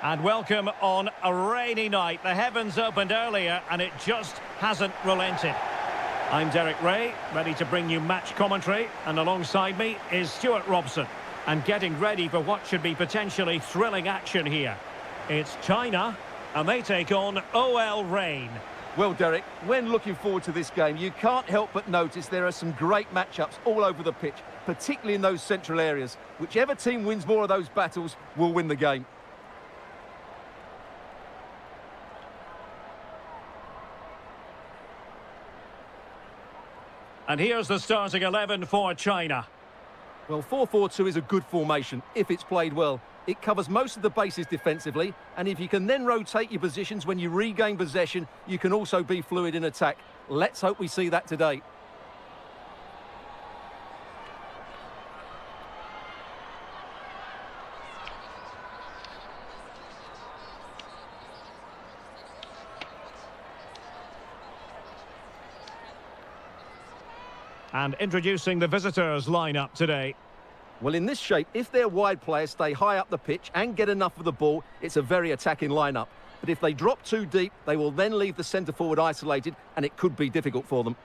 And welcome on a rainy night. The heavens opened earlier and it just hasn't relented. I'm Derek Ray, ready to bring you match commentary, and alongside me is Stuart Robson. And getting ready for what should be potentially thrilling action here. It's China, and they take on OL Reign. Well, Derek, when looking forward to this game, you can't help but notice there are some great matchups all over the pitch, particularly in those central areas. Whichever team wins more of those battles will win the game. And here's the starting 11 for China. Well, 4-4-2 is a good formation if it's played well. It covers most of the bases defensively, and if you can then rotate your positions when you regain possession, you can also be fluid in attack. Let's hope we see that today. And introducing the visitors lineup today. Well, in this shape, if their wide players stay high up the pitch and get enough of the ball, it's a very attacking lineup. But if they drop too deep, they will then leave the centre forward isolated, and it could be difficult for them.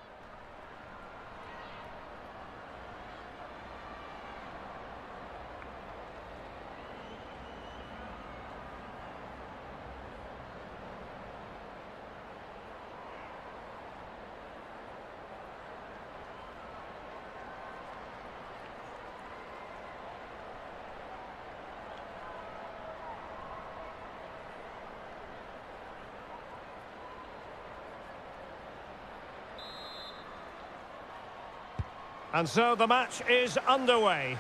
And so the match is underway.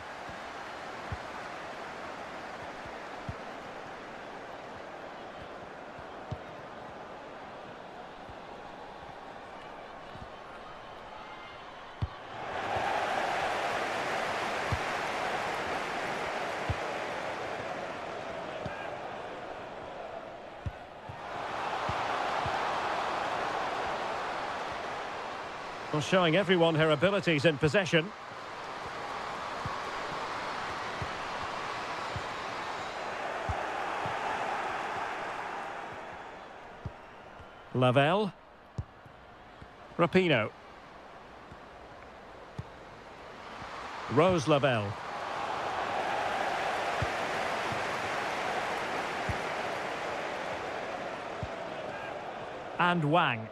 Well, showing everyone her abilities in possession. Lavelle. Rapinoe. Rose Lavelle. And Wang.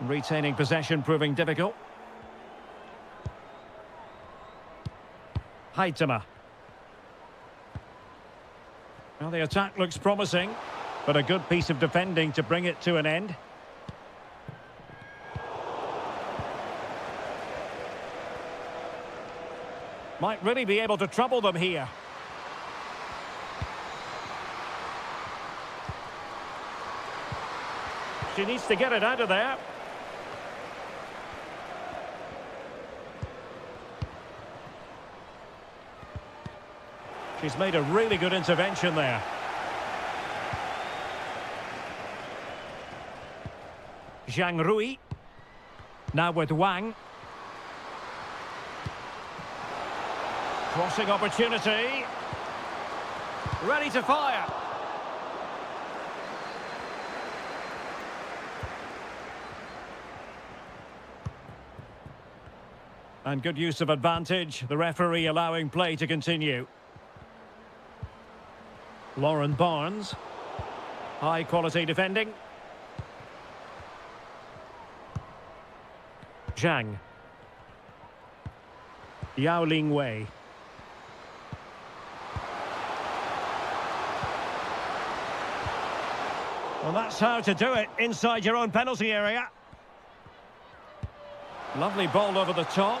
Retaining possession proving difficult. Haitama. Well, the attack looks promising, but a good piece of defending to bring it to an end. Might really be able to trouble them here. She needs to get it out of there. She's made a really good intervention there. Zhang Rui. Now with Wang. Crossing opportunity. Ready to fire. And good use of advantage. The referee allowing play to continue. Lauren Barnes. High quality defending. Zhang. Yao Ling Wei. Well, that's how to do it inside your own penalty area. Lovely ball over the top.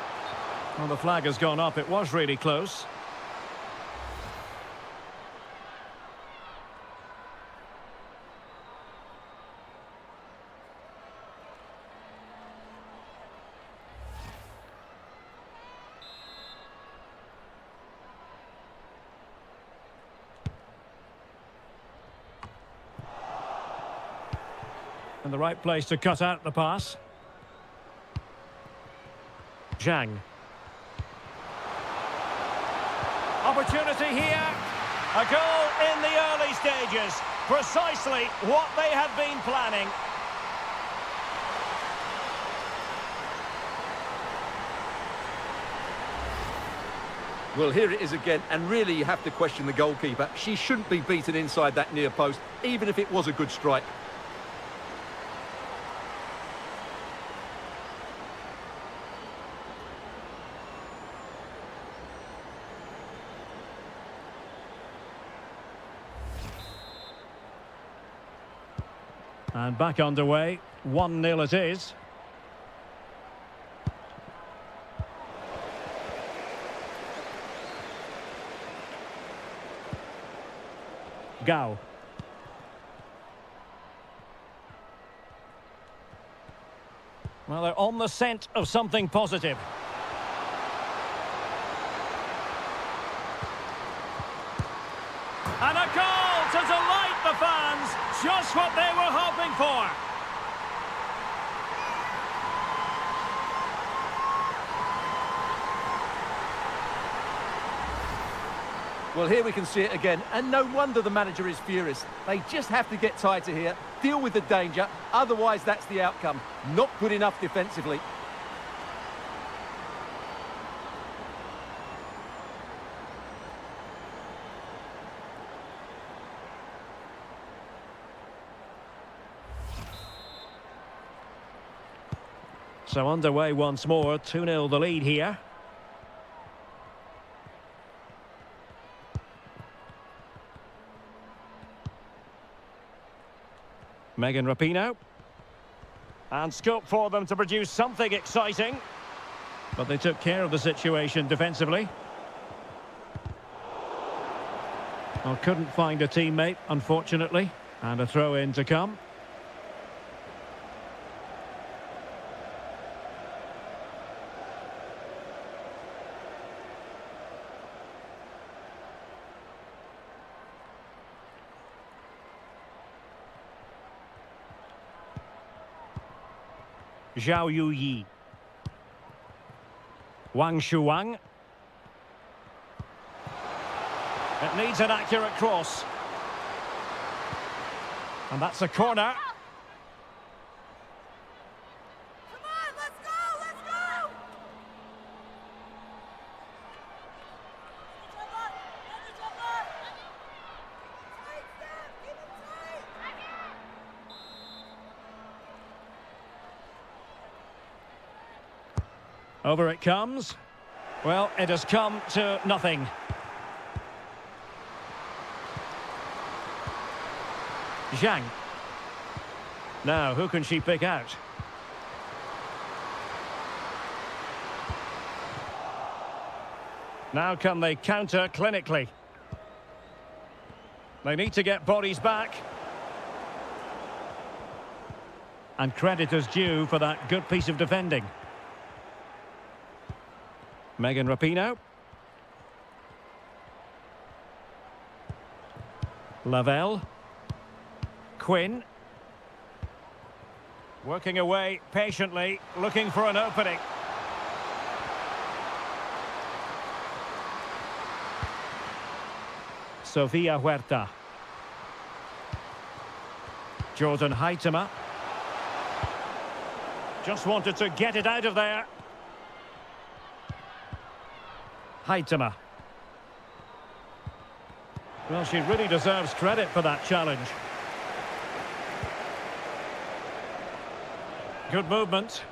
Well, the flag has gone up. It was really close. And the right place to cut out the pass. Zhang. Opportunity here. A goal in the early stages. Precisely what they had been planning. Well, here it is again, and really you have to question the goalkeeper. She shouldn't be beaten inside that near post, even if it was a good strike. And back underway. 1-0 it is. Gao. Well, they're on the scent of something positive. And a goal to delight the fans. Just what they were hoping for. Well, here we can see it again, and no wonder the manager is furious. They just have to get tighter here, deal with the danger, otherwise that's the outcome. Not good enough defensively. So underway once more, 2-0 the lead here. Megan Rapinoe. And scope for them to produce something exciting. But they took care of the situation defensively. Well, couldn't find a teammate, unfortunately. And a throw-in to come. Zhao Yuyi. Wang Shuang. It needs an accurate cross. And that's a corner. Come on, let's go, let's go! Tight, Steph, keep it tight! Over it comes. Well, it has come to nothing. Zhang. Now, who can she pick out? Now can they counter clinically? They need to get bodies back. And credit is due for that good piece of defending. Megan Rapinoe. Lavelle. Quinn. Working away patiently, looking for an opening. Sofia Huerta. Jordan Heitema. Just wanted to get it out of there. Heitema. Well, she really deserves credit for that challenge. Good movement.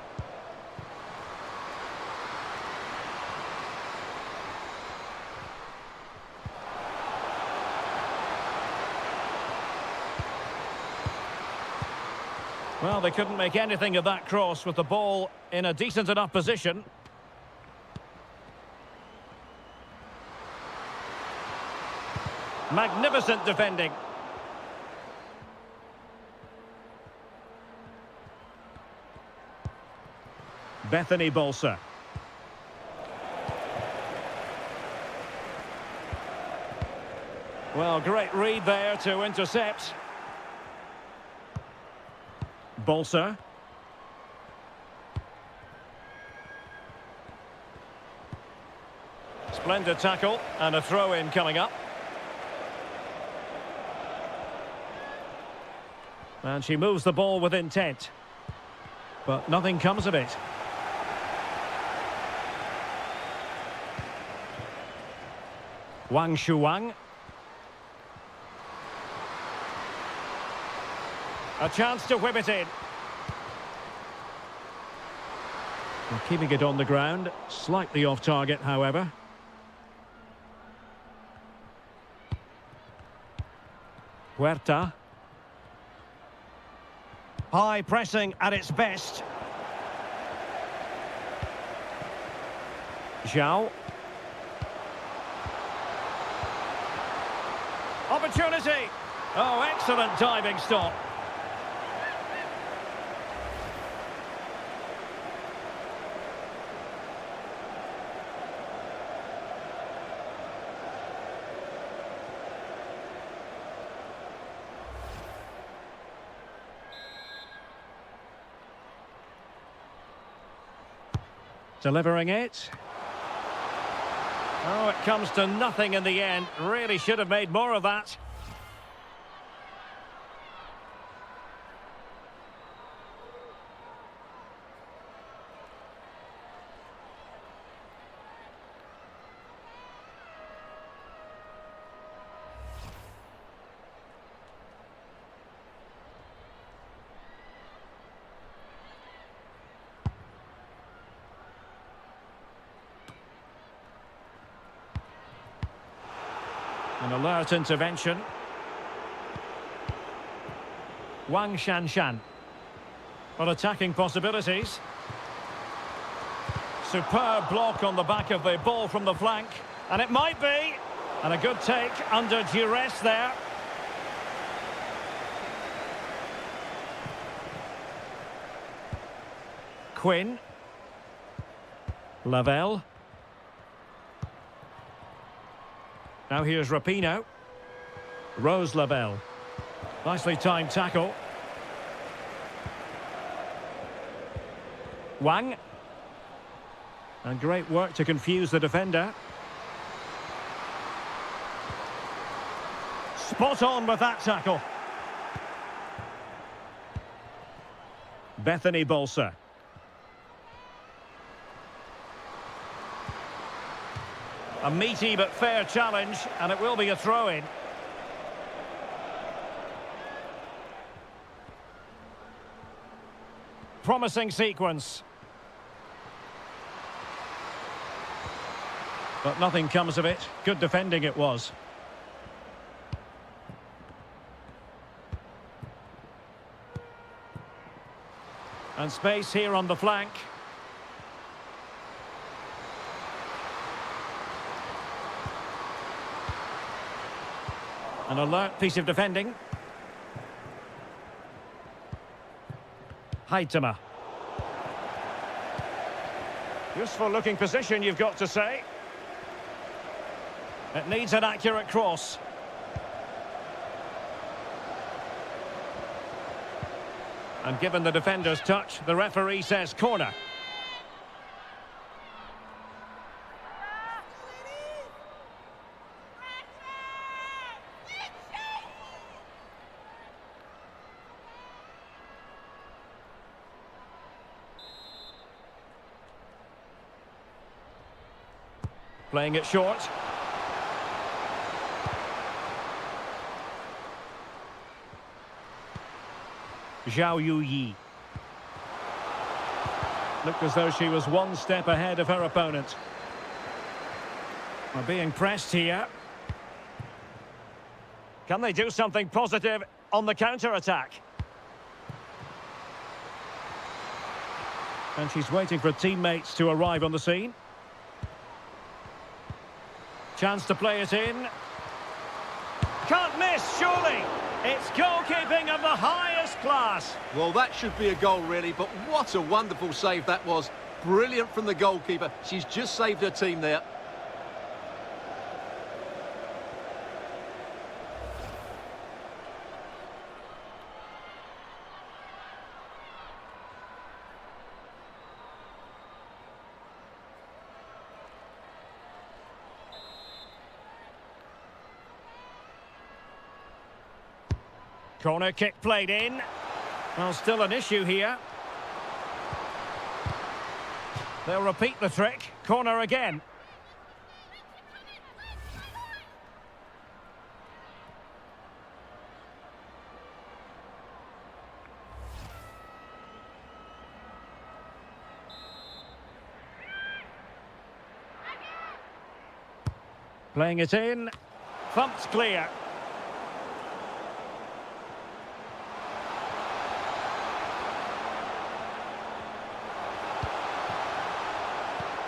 Well, they couldn't make anything of that cross with the ball in a decent enough position. Magnificent defending. Bethany Bolser. Well, great read there to intercept. Bolser. Splendid tackle and a throw-in coming up. And she moves the ball with intent. But nothing comes of it. Wang Shuang. A chance to whip it in. Well, keeping it on the ground. Slightly off target, however. Huerta. High pressing at its best. Zhao. Opportunity. Oh, excellent diving stop. Delivering it. Oh, it comes to nothing in the end. Really should have made more of that. An alert intervention. Wang Shanshan. Well, attacking possibilities. Superb block on the back of the ball from the flank. And it might be. And a good take under duress there. Quinn. Lavelle. Now here's Rapinoe. Rose Lavelle. Nicely timed tackle. Wang. And great work to confuse the defender. Spot on with that tackle. Bethany Bolser. A meaty but fair challenge, and it will be a throw-in. Promising sequence. But nothing comes of it. Good defending it was. And space here on the flank. An alert piece of defending. Haitama. Useful looking position, you've got to say. It needs an accurate cross. And given the defender's touch, the referee says corner. Playing it short. Zhao Yuyi. Looked as though she was one step ahead of her opponent. We're being pressed here. Can they do something positive on the counter-attack? And she's waiting for teammates to arrive on the scene. Chance to play it in. Can't miss, surely. It's goalkeeping of the highest class. Well, that should be a goal, really, but what a wonderful save that was. Brilliant from the goalkeeper. She's just saved her team there. Corner kick played in. Well, still an issue here. They'll repeat the trick. Corner again. Playing it in. Thumped clear.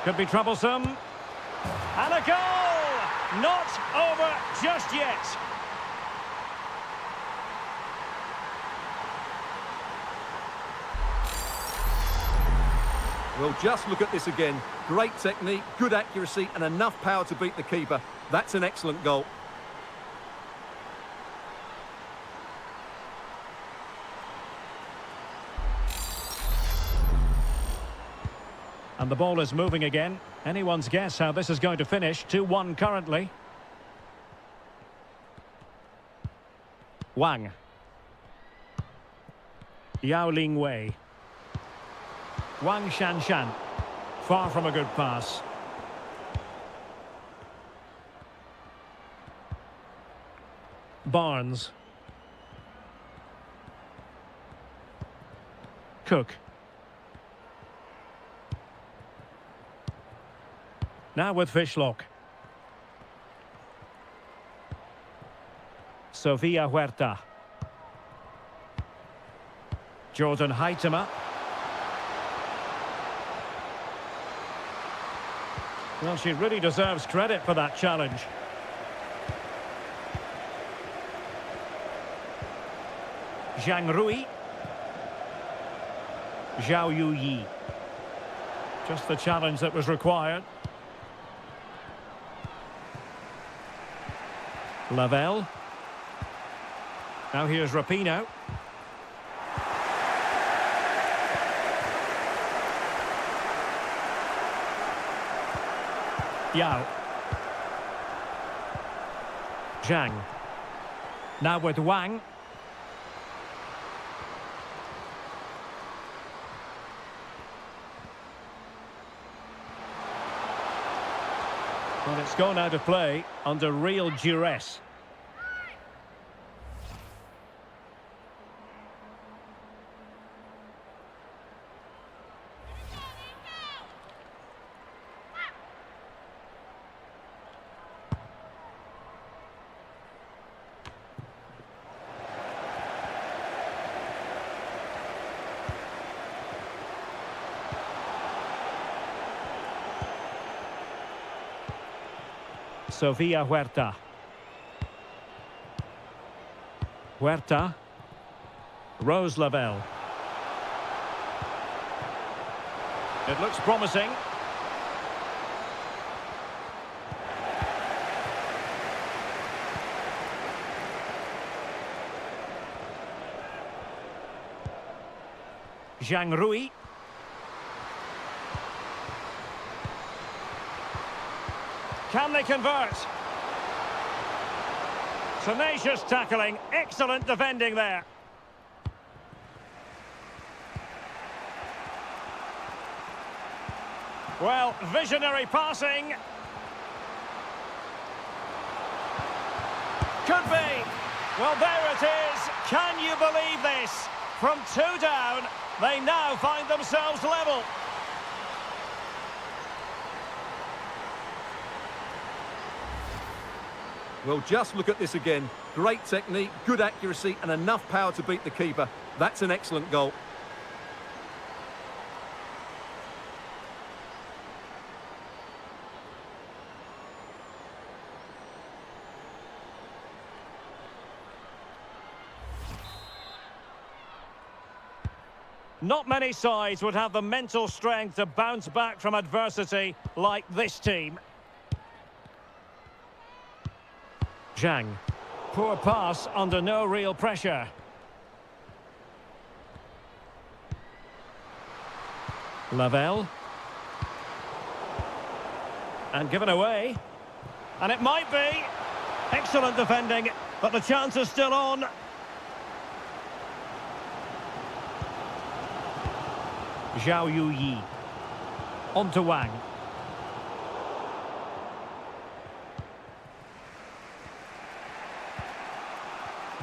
Could be troublesome. And a goal! Not over just yet. Well, just look at this again. Great technique, good accuracy, and enough power to beat the keeper. That's an excellent goal. And the ball is moving again. Anyone's guess how this is going to finish. 2-1 currently. Wang. Yao Ling Wei. Wang Shanshan. Far from a good pass. Barnes. Cook. Now with Fishlock. Sofia Huerta. Jordan Heitema. Well, she really deserves credit for that challenge. Zhang Rui. Zhao Yuyi. Just the challenge that was required. Lavelle. Now here's Rapinoe. Yao. Zhang. Now with Wang. Well, it's gone out of play under real duress. Sofia Huerta. Huerta. Rose Lavelle. It looks promising. Zhang Rui. Can they convert? Tenacious tackling, excellent defending there. Well, visionary passing. Could be. Well, there it is. Can you believe this? From 2 down, they now find themselves level. Well, just look at this again. Great technique, good accuracy, and enough power to beat the keeper. That's an excellent goal. Not many sides would have the mental strength to bounce back from adversity like this team. Zhang. Poor pass under no real pressure. Lavelle. And given away. And it might be. Excellent defending, but the chance is still on. Zhao Yu. On to Wang.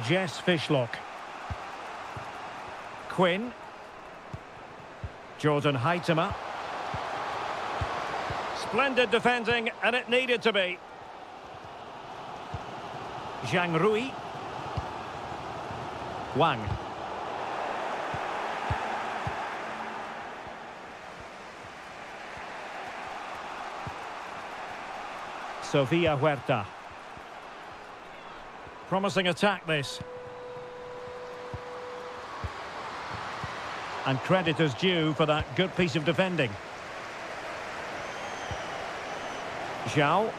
Jess Fishlock. Quinn. Jordan Heitema. Splendid defending, and it needed to be. Zhang Rui. Wang. Sofia Huerta. Promising attack, this. And credit is due for that good piece of defending. Zhao.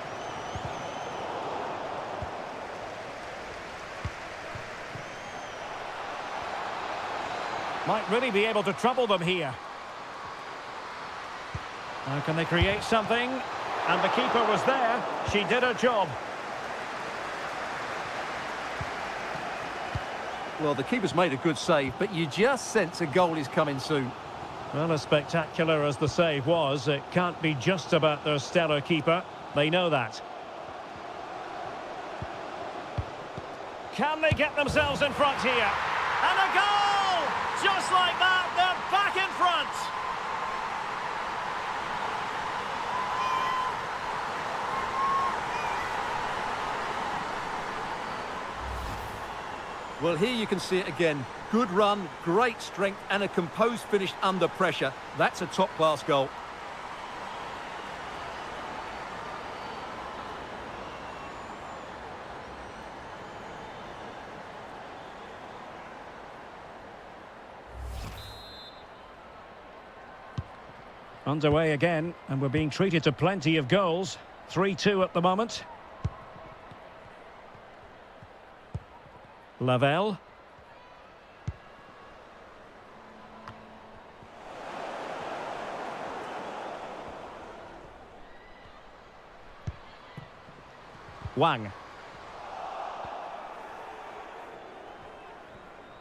Might really be able to trouble them here. Now can they create something? And the keeper was there. She did her job. Well, the keeper's made a good save, but you just sense a goal is coming soon. Well, as spectacular as the save was, it can't be just about their stellar keeper. They know that. Can they get themselves in front here? And a goal! Just like that, they're back in front! Well, here you can see it again. Good run, great strength, and a composed finish under pressure. That's a top-class goal. Underway again, and we're being treated to plenty of goals. 3-2 at the moment. Lavelle. Wang.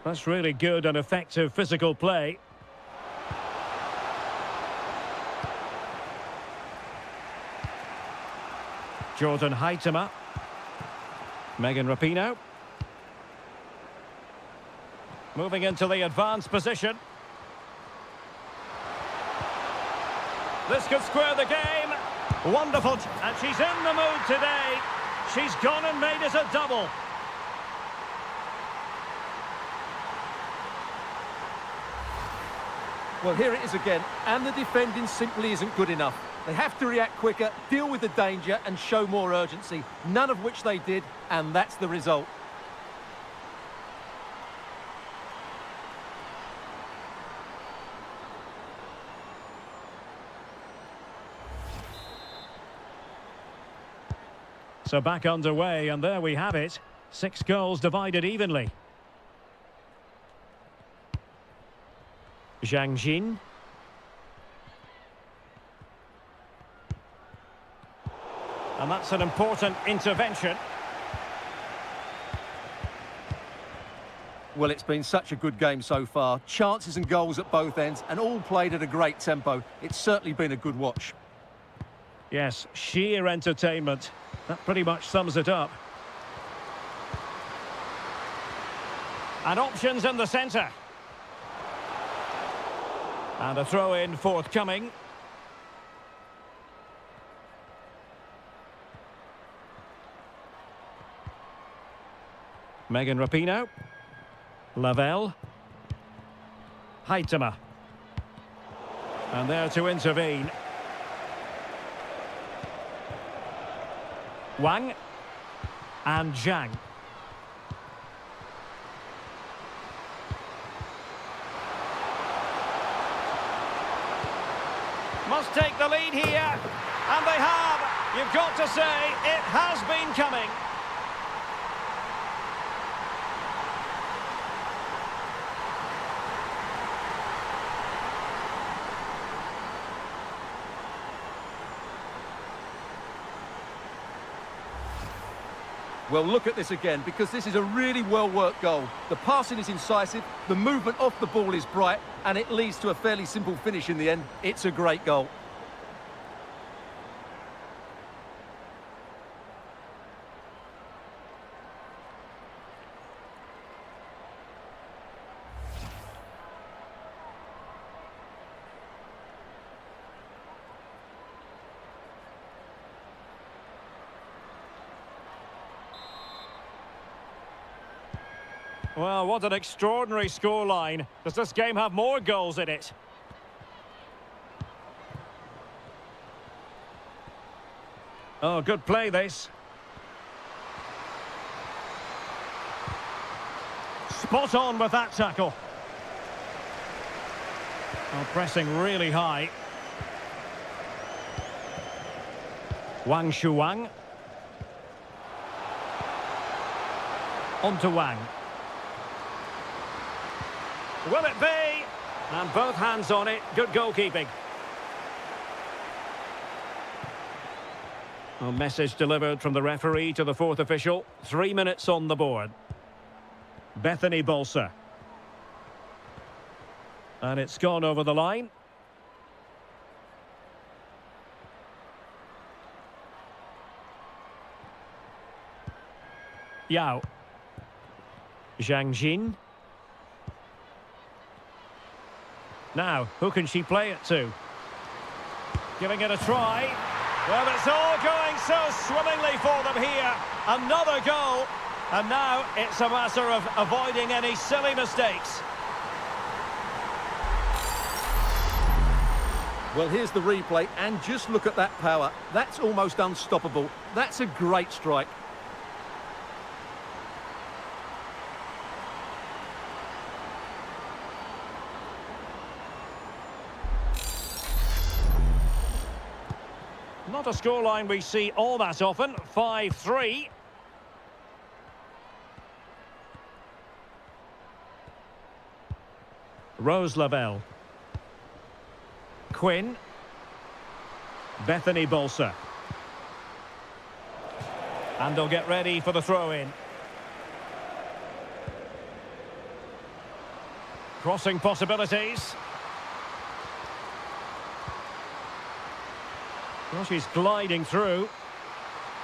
That's really good and effective physical play. Jordan Heitema. Megan Rapinoe. Moving into the advanced position. This could square the game. Wonderful. And she's in the mood today. She's gone and made it a double. Well, here it is again, and the defending simply isn't good enough. They have to react quicker, deal with the danger, and show more urgency, none of which they did, and that's the result. So back underway, and there we have it. 6 goals divided evenly. Zhang Jin. And that's an important intervention. Well, it's been such a good game so far. Chances and goals at both ends, and all played at a great tempo. It's certainly been a good watch. Yes, sheer entertainment. That pretty much sums it up. And options in the centre. And a throw-in forthcoming. Megan Rapinoe. Lavelle. Heitema. And there to intervene. Wang. And Zhang. Must take the lead here. And they have. You've got to say, it has been coming. Well, look at this again, because this is a really well-worked goal. The passing is incisive, the movement off the ball is bright, and it leads to a fairly simple finish in the end. It's a great goal. Well, what an extraordinary scoreline. Does this game have more goals in it? Oh, good play this. Spot on with that tackle. Oh, pressing really high. Wang Shuang. On to Wang. Will it be? And both hands on it. Good goalkeeping. A message delivered from the referee to the fourth official. 3 minutes on the board. Bethany Bolser. And it's gone over the line. Yao. Zhang Jin. Now, who can she play it to? Giving it a try. Well, it's all going so swimmingly for them here. Another goal. And now it's a matter of avoiding any silly mistakes. Well, here's the replay, and just look at that power. That's almost unstoppable. That's a great strike. Not a scoreline we see all that often. 5-3. Rose Lavelle. Quinn. Bethany Bolser. And they'll get ready for the throw-in. Crossing possibilities. Well, she's gliding through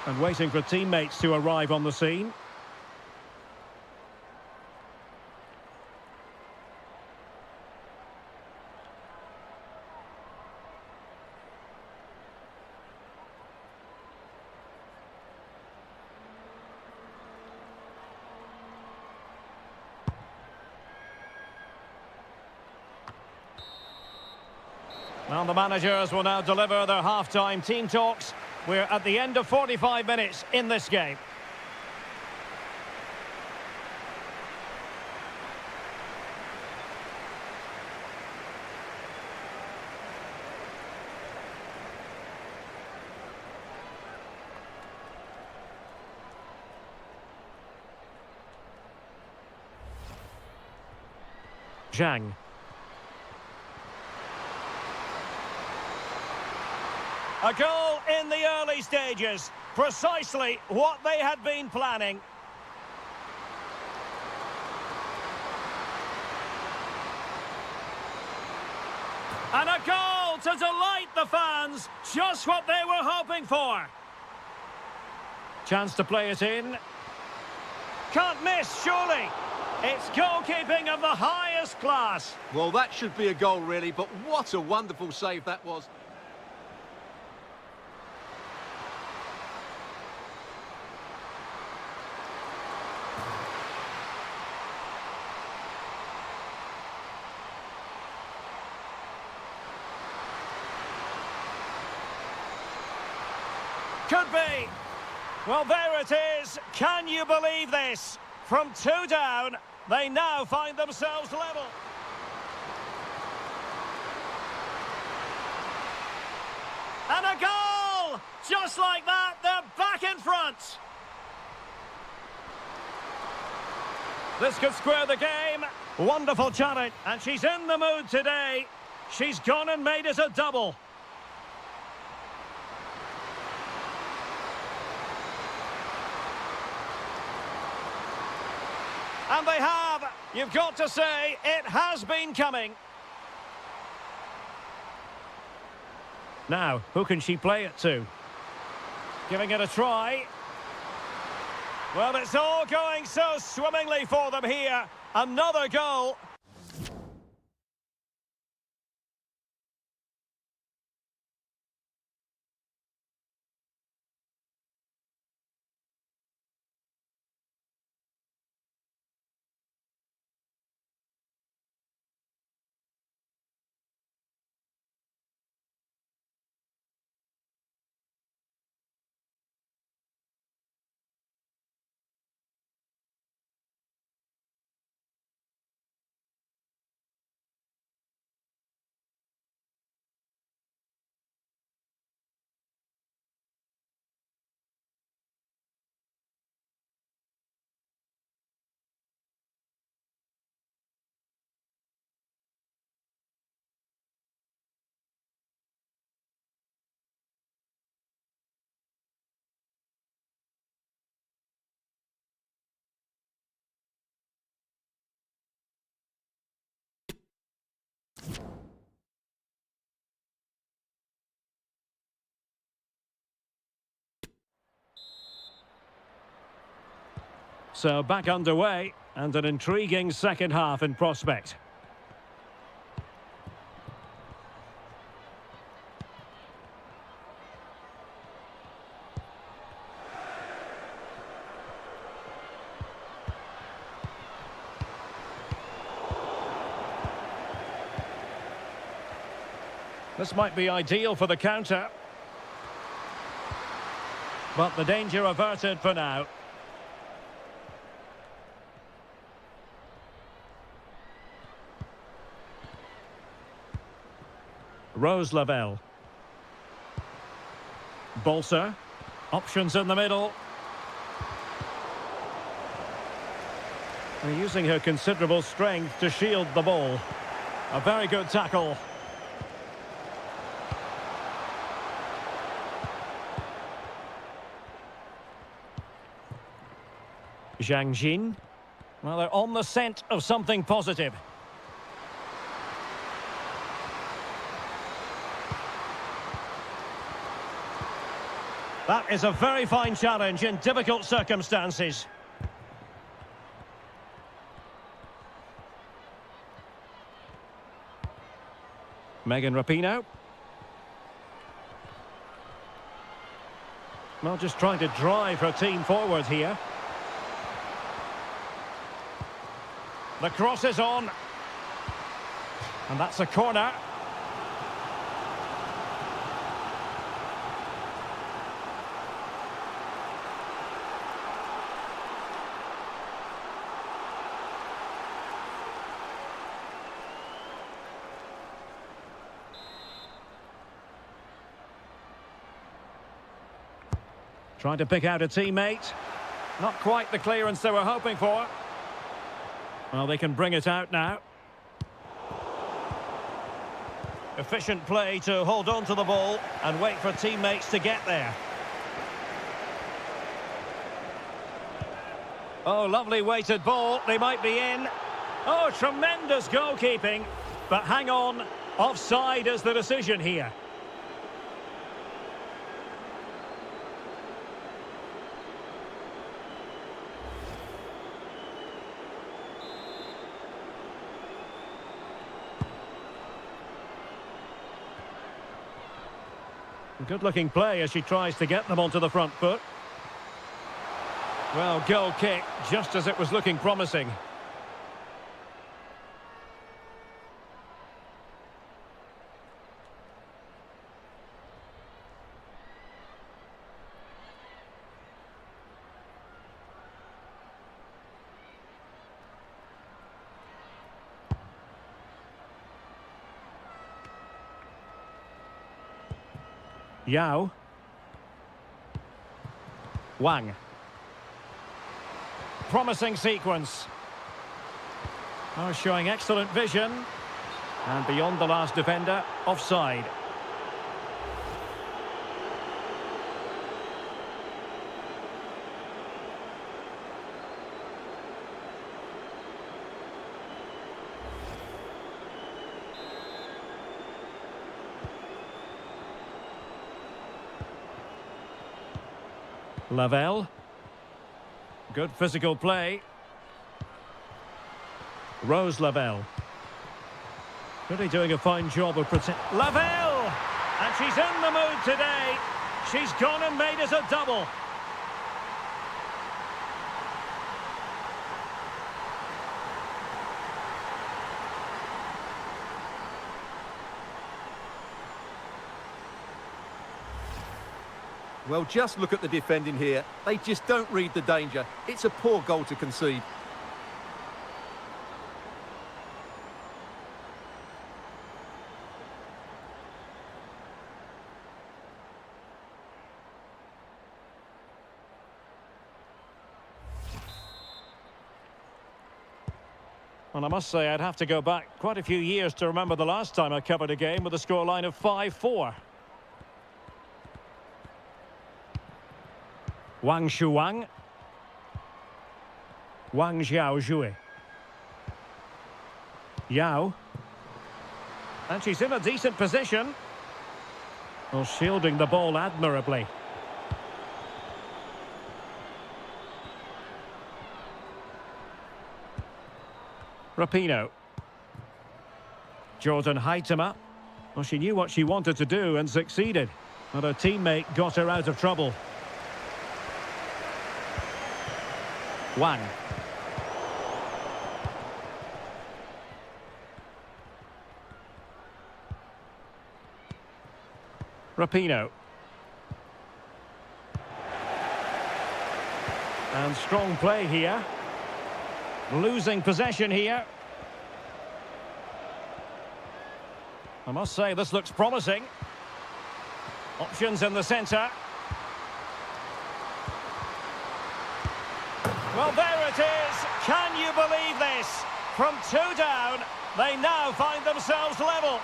and waiting for teammates to arrive on the scene. Well, the managers will now deliver their half-time team talks. We're at the end of 45 minutes in this game. Zhang. A goal in the early stages. Precisely what they had been planning. And a goal to delight the fans. Just what they were hoping for. Chance to play it in. Can't miss, surely. It's goalkeeping of the highest class. Well, that should be a goal, really, but what a wonderful save that was. Could be. Well, there it is. Can you believe this? From 2 down, they now find themselves level. And a goal! Just like that, they're back in front. This could square the game. Wonderful challenge. And she's in the mood today. She's gone and made it a double. And they have. You've got to say, it has been coming. Now, who can she play it to? Giving it a try. Well, it's all going so swimmingly for them here. Another goal. So back underway, and an intriguing second half in prospect. This might be ideal for the counter. But the danger averted for now. Rose Lavelle. Bolser. Options in the middle. And using her considerable strength to shield the ball. A very good tackle. Zhang Jin. Well, they're on the scent of something positive. That is a very fine challenge in difficult circumstances. Megan Rapinoe. Well, just trying to drive her team forward here. The cross is on. And that's a corner. Trying to pick out a teammate. Not quite the clearance they were hoping for. Well, they can bring it out now. Efficient play to hold on to the ball and wait for teammates to get there. Oh, lovely weighted ball. They might be in. Oh, tremendous goalkeeping. But hang on. Offside is the decision here. Good-looking play as she tries to get them onto the front foot. Well, goal kick, just as it was looking promising. Yao. Wang. Promising sequence. Oh, showing excellent vision. And beyond the last defender, offside. Lavelle. Good physical play. Rose Lavelle. Really doing a fine job of protect. Lavelle! And she's in the mood today. She's gone and made it a double. Well, just look at the defending here. They just don't read the danger. It's a poor goal to concede. And I must say, I'd have to go back quite a few years to remember the last time I covered a game with a scoreline of 5-4. Wang Shuang. Wang Xiaozhui. Yao. And she's in a decent position. Well, shielding the ball admirably. Rapinoe. Jordan Heitema. Well, she knew what she wanted to do and succeeded. But her teammate got her out of trouble. Wang. Rapinoe. And strong play here. Losing possession here. I must say, this looks promising. Options in the centre. Well, there it is. Can you believe this? From 2 down, they now find themselves level.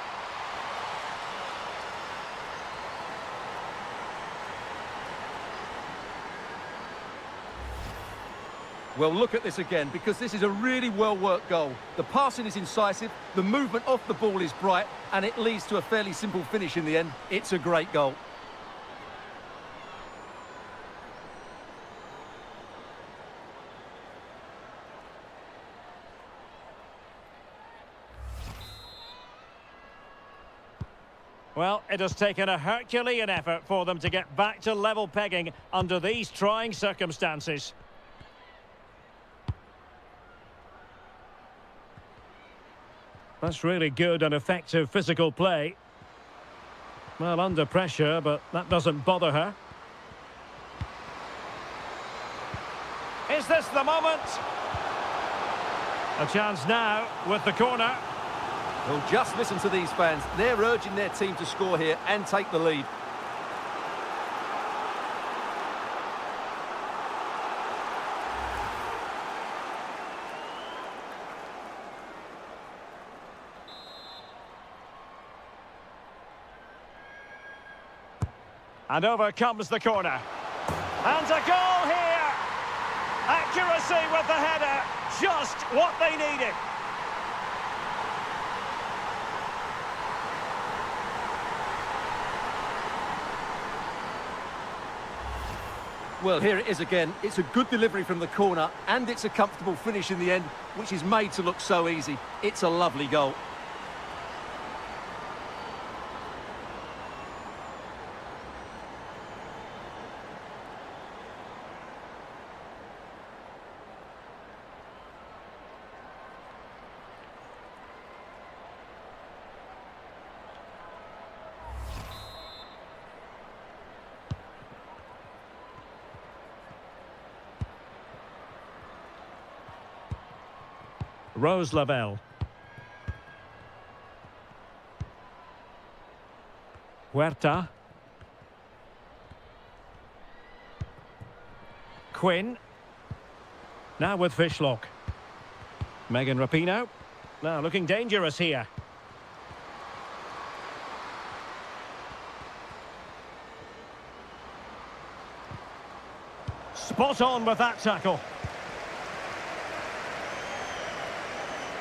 Well, look at this again, because this is a really well-worked goal. The passing is incisive, the movement off the ball is bright, and it leads to a fairly simple finish in the end. It's a great goal. Well, it has taken a Herculean effort for them to get back to level pegging under these trying circumstances. That's really good and effective physical play. Well, under pressure, but that doesn't bother her. Is this the moment? A chance now with the corner. Well, just listen to these fans. They're urging their team to score here and take the lead. And over comes the corner. And a goal here! Accuracy with the header, just what they needed. Well, here it is again. It's a good delivery from the corner, and it's a comfortable finish in the end, which is made to look so easy. It's a lovely goal. Rose Lavelle. Huerta. Quinn. Now with Fishlock. Megan Rapinoe. Now looking dangerous here. Spot on with that tackle.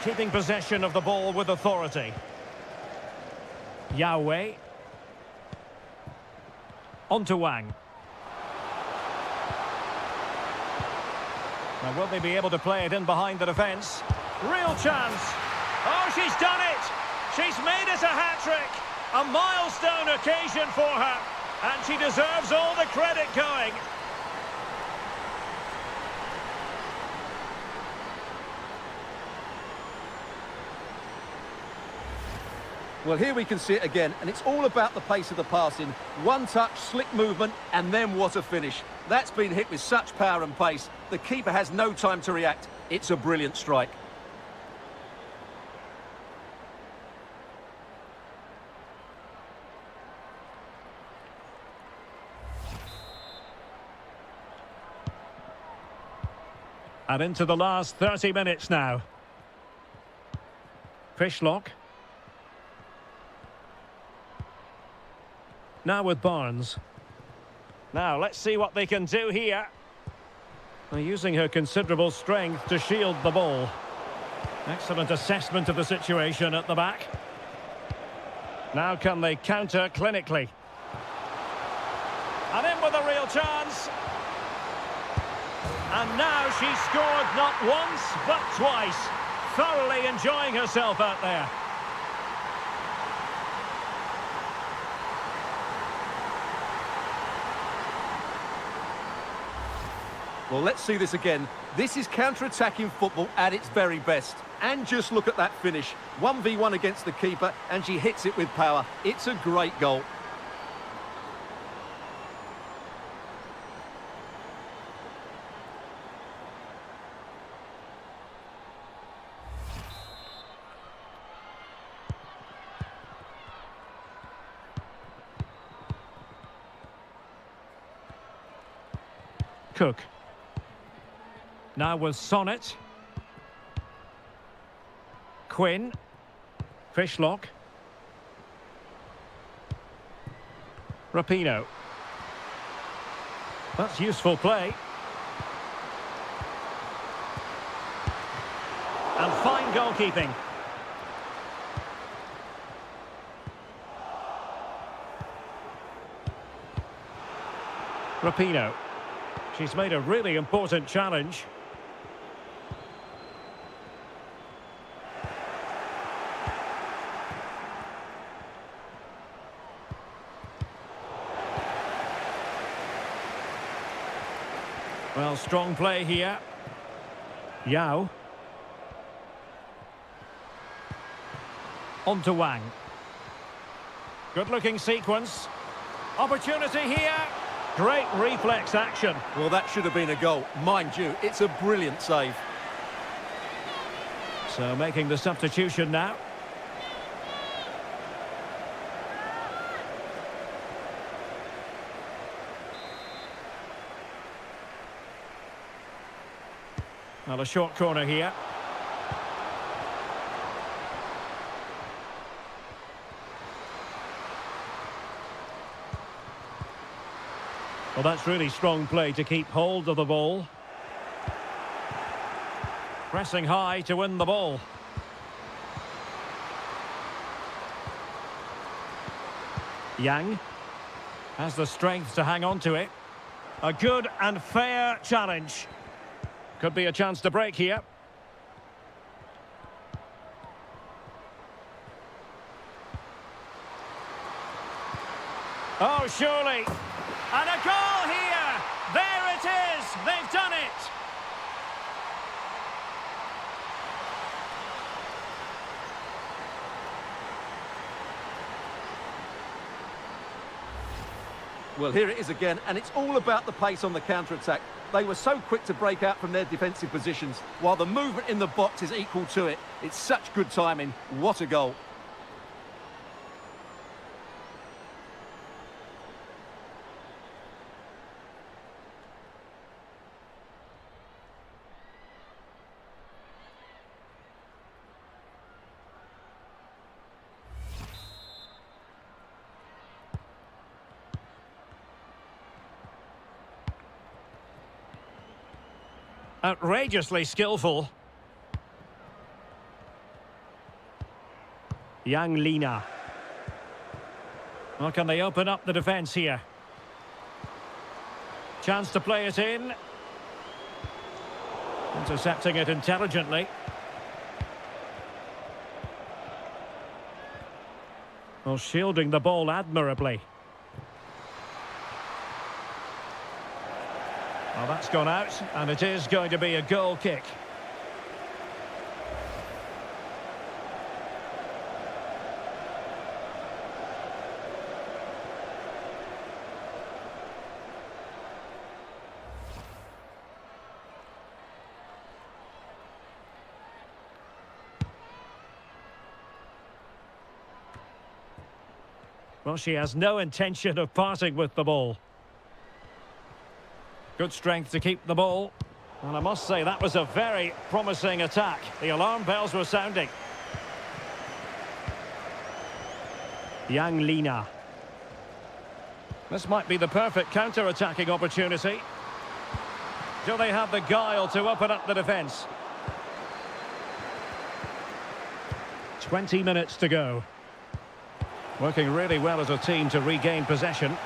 Keeping possession of the ball with authority. Yahweh. On to Wang. Now, will they be able to play it in behind the defence? Real chance. Oh, she's done it. She's made it a hat-trick. A milestone occasion for her. And she deserves all the credit going. Well, here we can see it again, and it's all about the pace of the passing. One touch, slick movement, and then what a finish. That's been hit with such power and pace. The keeper has no time to react. It's a brilliant strike. And into the last 30 minutes now. Fishlock. Now with Barnes. Now, let's see what they can do here. They're using her considerable strength to shield the ball. Excellent assessment of the situation at the back. Now can they counter clinically? And in with a real chance. And now she's scored not once, but twice. Thoroughly enjoying herself out there. Well, let's see this again. This is counter-attacking football at its very best. And just look at that finish. 1v1 against the keeper, and she hits it with power. It's a great goal. Cook. Now with Sonnet. Quinn. Fishlock. Rapinoe. That's useful play. And fine goalkeeping. Rapinoe. She's made a really important challenge. Well, strong play here. Yao. On to Wang. Good-looking sequence. Opportunity here. Great reflex action. Well, that should have been a goal. Mind you, it's a brilliant save. So making the substitution now. Well, a short corner here. Well, that's really strong play to keep hold of the ball. Pressing high to win the ball. Yang has the strength to hang on to it. A good and fair challenge. Could be a chance to break here. Oh, surely. And a goal here! There it is! They've done it! Well, here it is again, and it's all about the pace on the counter-attack. They were so quick to break out from their defensive positions, while the movement in the box is equal to it. It's such good timing. What a goal. Outrageously skillful. Yang Lina. Well, can they open up the defence here? Chance to play it in. Intercepting it intelligently. Well, shielding the ball admirably. Well, that's gone out, and it is going to be a goal kick. Well, she has no intention of parting with the ball. Good strength to keep the ball. And I must say, that was a very promising attack. The alarm bells were sounding. Yang Lina. This might be the perfect counter-attacking opportunity. Do they have the guile to open up the defence? 20 minutes to go. Working really well as a team to regain possession.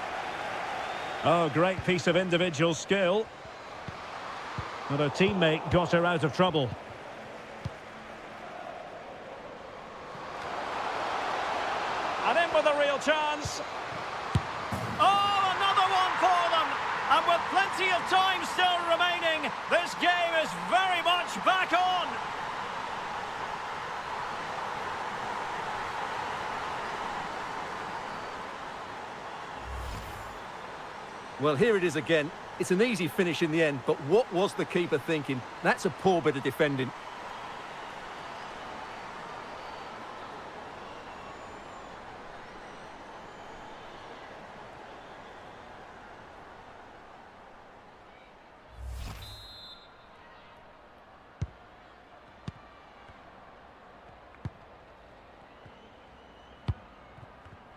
Oh, great piece of individual skill. But her teammate got her out of trouble. And in with a real chance. Oh, another one for them. And with plenty of time still remaining, this game is very much back on. Well, here it is again. It's an easy finish in the end, but what was the keeper thinking? That's a poor bit of defending.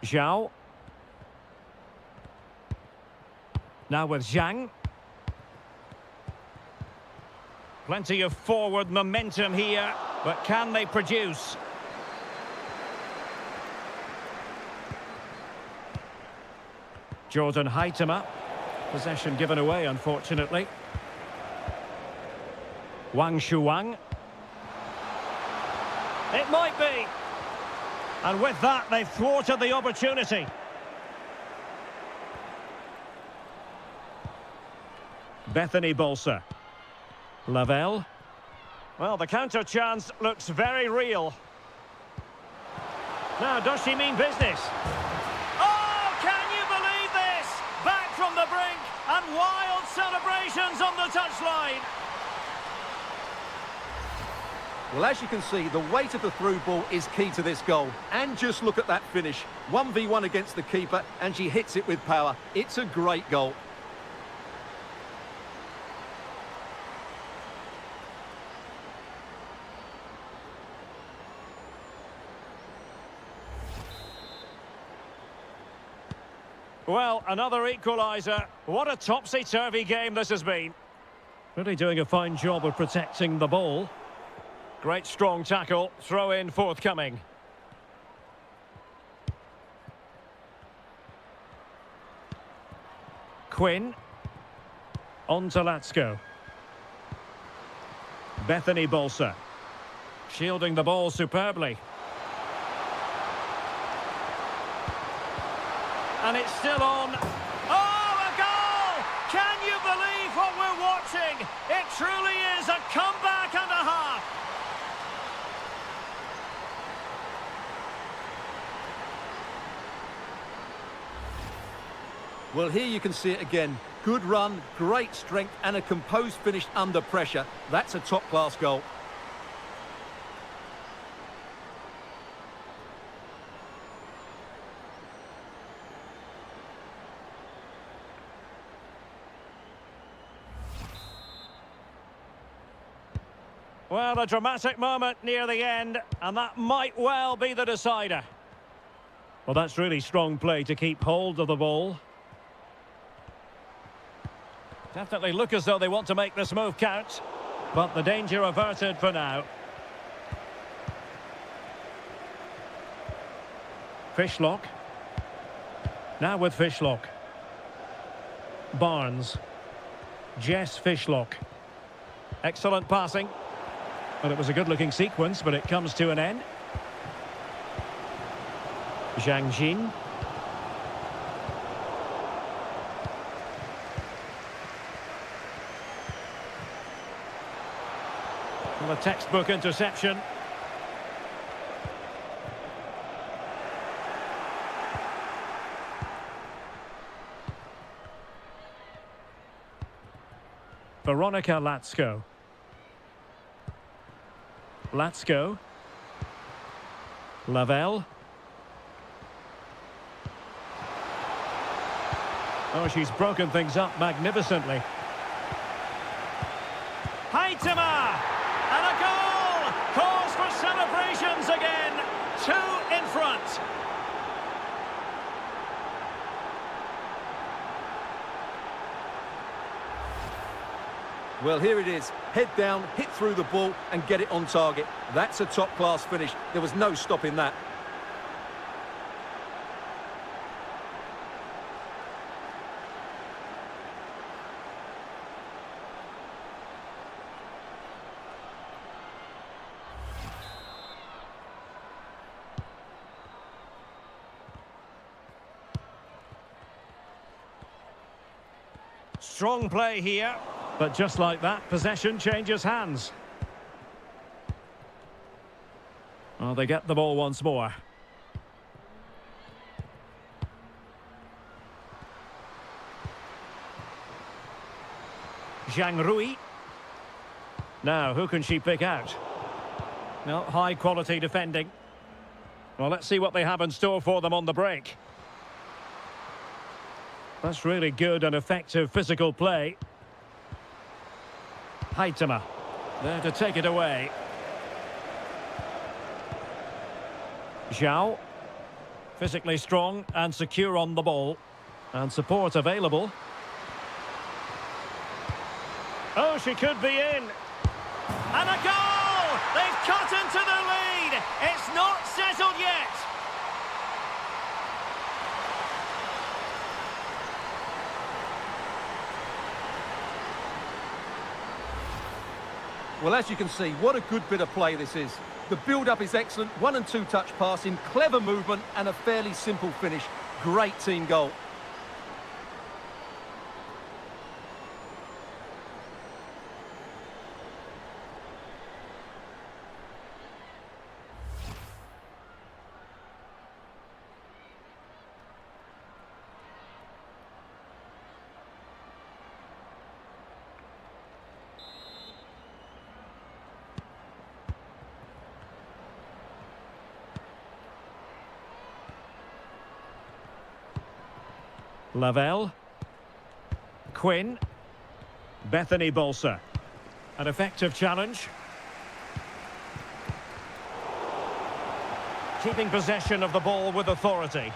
Zhao. Now with Zhang. Plenty of forward momentum here, but can they produce? Jordan Heitema. Possession given away, unfortunately. Wang Shuang. It might be. And with that, they've thwarted the opportunity. Bethany Bolser. Lavelle. Well, the counter chance looks very real. Now, does she mean business? Oh, can you believe this? Back from the brink and wild celebrations on the touchline. Well, as you can see, the weight of the through ball is key to this goal. And just look at that finish. 1v1 against the keeper, and she hits it with power. It's a great goal. Well, another equaliser. What a topsy-turvy game this has been. Really doing a fine job of protecting the ball. Great strong tackle, throw in forthcoming. Quinn. On to Latsko. Bethany Bolser. Shielding the ball superbly. And it's still on. Oh, a goal! Can you believe what we're watching? It truly is a comeback and a half. Well, here you can see it again. Good run, great strength, and a composed finish under pressure. That's a top-class goal. Well, a dramatic moment near the end, and that might well be the decider. Well, that's really strong play to keep hold of the ball. Definitely look as though they want to make this move count, but the danger averted for now. Fishlock. Now with Fishlock. Barnes. Jess Fishlock. Excellent passing. Well, it was a good-looking sequence, but it comes to an end. Zhang Jin. Well, a textbook interception. Veronica Latsko. Latsko. Lavelle. Oh, she's broken things up magnificently. Haitema! And a goal! Cause for celebrations again. 2 in front. Well, here it is. Head down, hit through the ball and get it on target. That's a top-class finish. There was no stopping that. Strong play here. But just like that, possession changes hands. Well, they get the ball once more. Zhang Rui. Now, who can she pick out? No, high-quality defending. Well, let's see what they have in store for them on the break. That's really good and effective physical play. Haitema, there to take it away. Zhao, physically strong and secure on the ball. And support available. Oh, she could be in. And a goal! They've cut into the lead! It's not settled yet! Well, as you can see, what a good bit of play this is. The build-up is excellent, 1 and 2 touch passing, clever movement and a fairly simple finish. Great team goal. Lavelle. Quinn. Bethany Bolser. An effective challenge. Keeping possession of the ball with authority.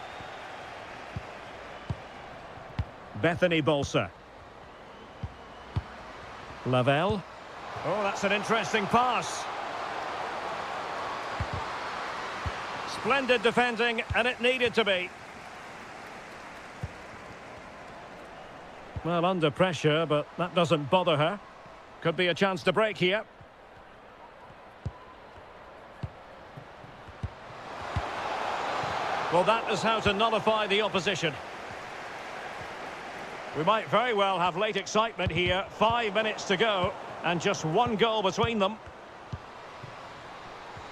Bethany Bolser. Lavelle. Oh, that's an interesting pass. Splendid defending, and it needed to be. Well, under pressure, but that doesn't bother her. Could be a chance to break here. Well, that is how to nullify the opposition. We might very well have late excitement here. 5 minutes to go, and just 1 goal between them.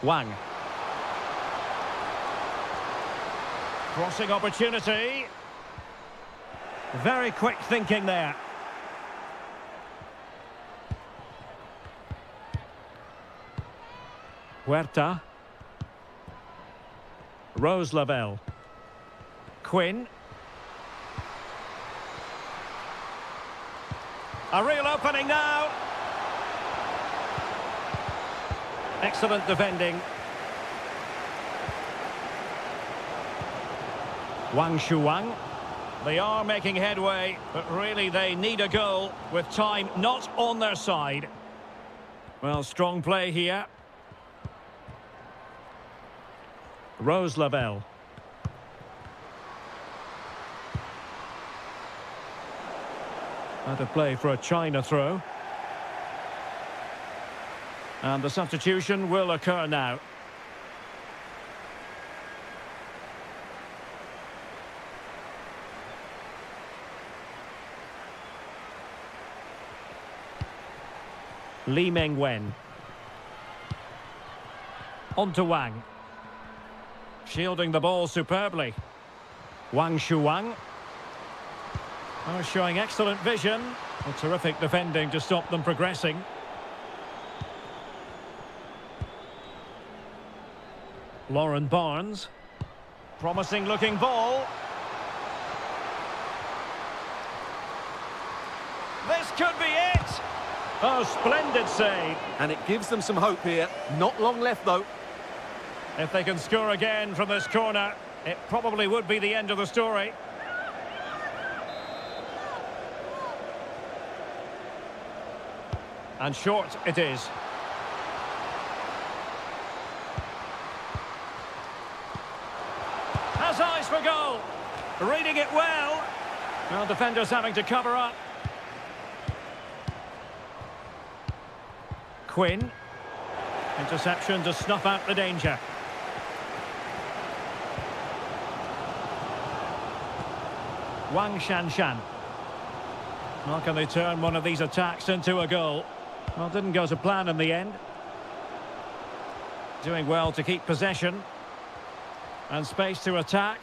Wang. Crossing opportunity. Very quick thinking there. Huerta. Rose Lavelle. Quinn. A real opening now. Excellent defending. Wang Shuang. They are making headway, but really they need a goal with time not on their side. Well, strong play here. Rose Lavelle. Out of play for a China throw. And the substitution will occur now. Lee Meng-wen. On to Wang. Shielding the ball superbly. Wang Shuang. Oh, showing excellent vision. A terrific defending to stop them progressing. Lauren Barnes. Promising looking ball. This could be it. Oh, splendid save. And it gives them some hope here. Not long left, though. If they can score again from this corner, it probably would be the end of the story. And short it is. Has eyes for goal. Reading it well. Well, defenders having to cover up. Quinn. Interception to snuff out the danger. Wang Shanshan. How can they turn one of these attacks into a goal? Well, didn't go to plan in the end. Doing well to keep possession. And space to attack.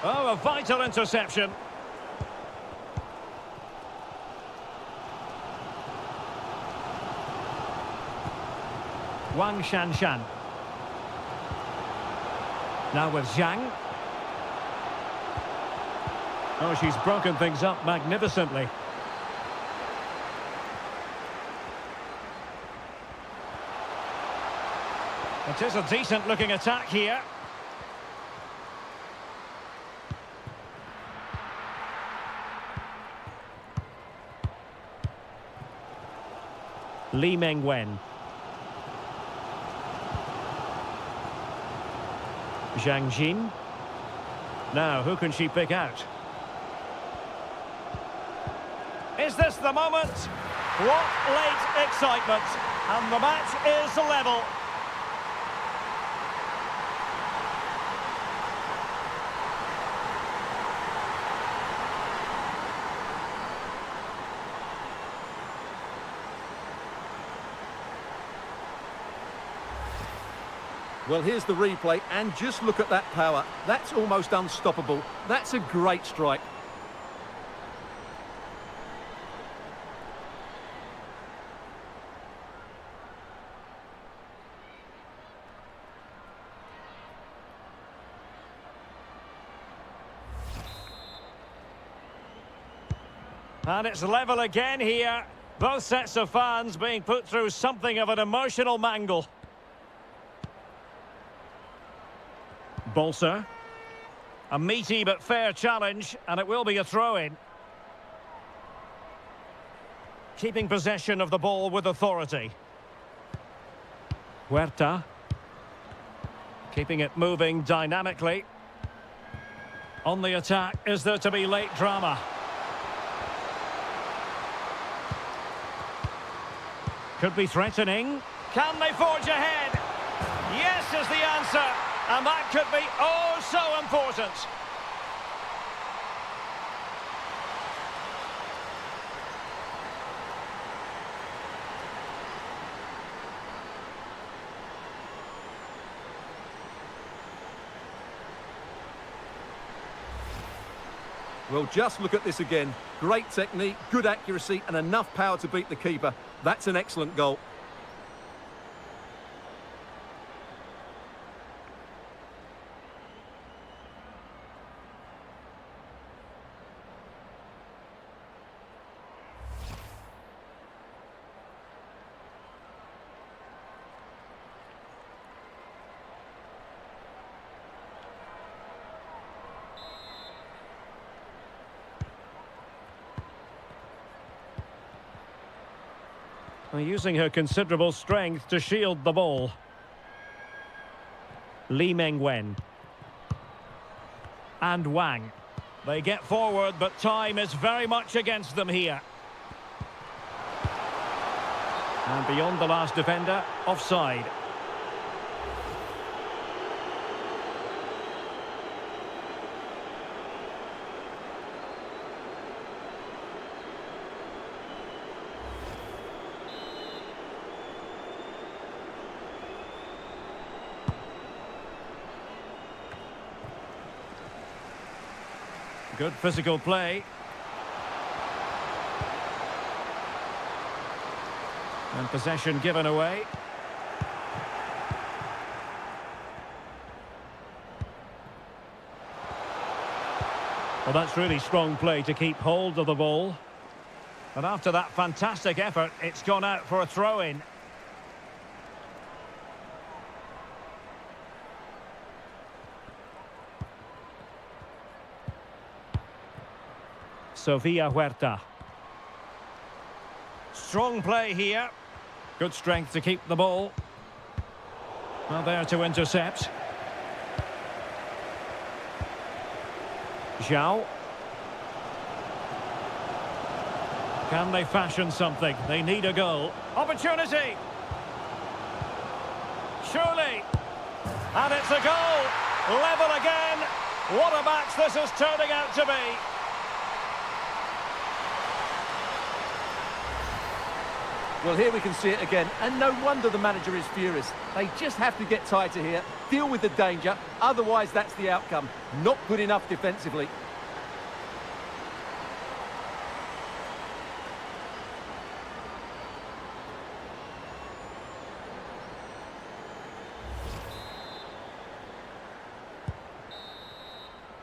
Oh, a vital interception. Wang Shanshan. Now with Zhang. Oh, she's broken things up magnificently. It is a decent-looking attack here. Lee Meng-wen. Zhang Jin. Now, who can she pick out? Is this the moment? What late excitement. And the match is level. Well, here's the replay, and just look at that power. That's almost unstoppable. That's a great strike. And it's level again here. Both sets of fans being put through something of an emotional mangle. Bolser. A meaty but fair challenge, and it will be a throw-in. Keeping possession of the ball with authority. Huerta. Keeping it moving dynamically. On the attack, is there to be late drama? Could be threatening. Can they forge ahead? Yes is the answer. And that could be oh so important. Well, just look at this again. Great technique, good accuracy, and enough power to beat the keeper. That's an excellent goal. Using her considerable strength to shield the ball. Lee Meng-wen. And Wang. They get forward, but time is very much against them here. And beyond the last defender, offside. Good physical play. And possession given away. Well, that's really strong play to keep hold of the ball. And after that fantastic effort, it's gone out for a throw-in. Sofia Huerta. Strong play here. Good strength to keep the ball. Well, there to intercept. Zhao. Can they fashion something? They need a goal. Opportunity! Surely! And it's a goal! Level again! What a match this is turning out to be! Well, here we can see it again, and no wonder the manager is furious. They just have to get tighter here, deal with the danger, otherwise that's the outcome. Not good enough defensively.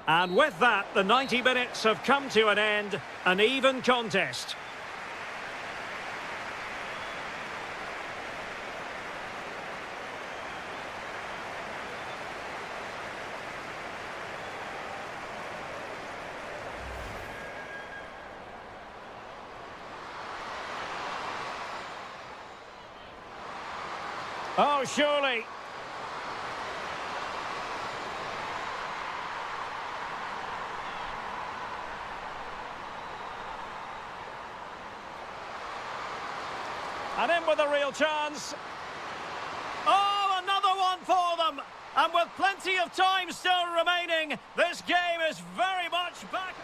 And with that, the 90 minutes have come to an end, an even contest. Oh, surely. And in with a real chance. Oh, another one for them. And with plenty of time still remaining, this game is very much back.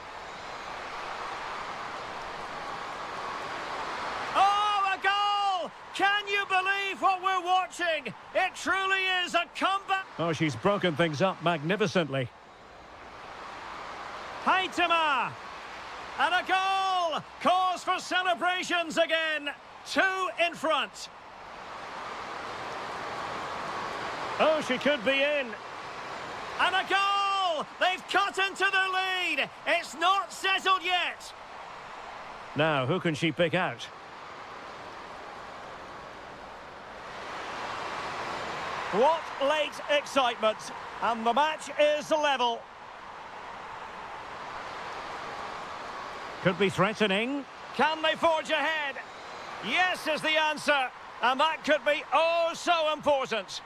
Oh, a goal! Can you believe what we're watching? It truly is a comeback. Oh, she's broken things up magnificently. Haitama! And a goal! Cause for celebrations again. 2 in front. Oh, she could be in. And a goal! They've cut into the lead. It's not settled yet. Now, who can she pick out? What late excitement. And the match is level. Could be threatening. Can they forge ahead? Yes is the answer. And that could be oh so important.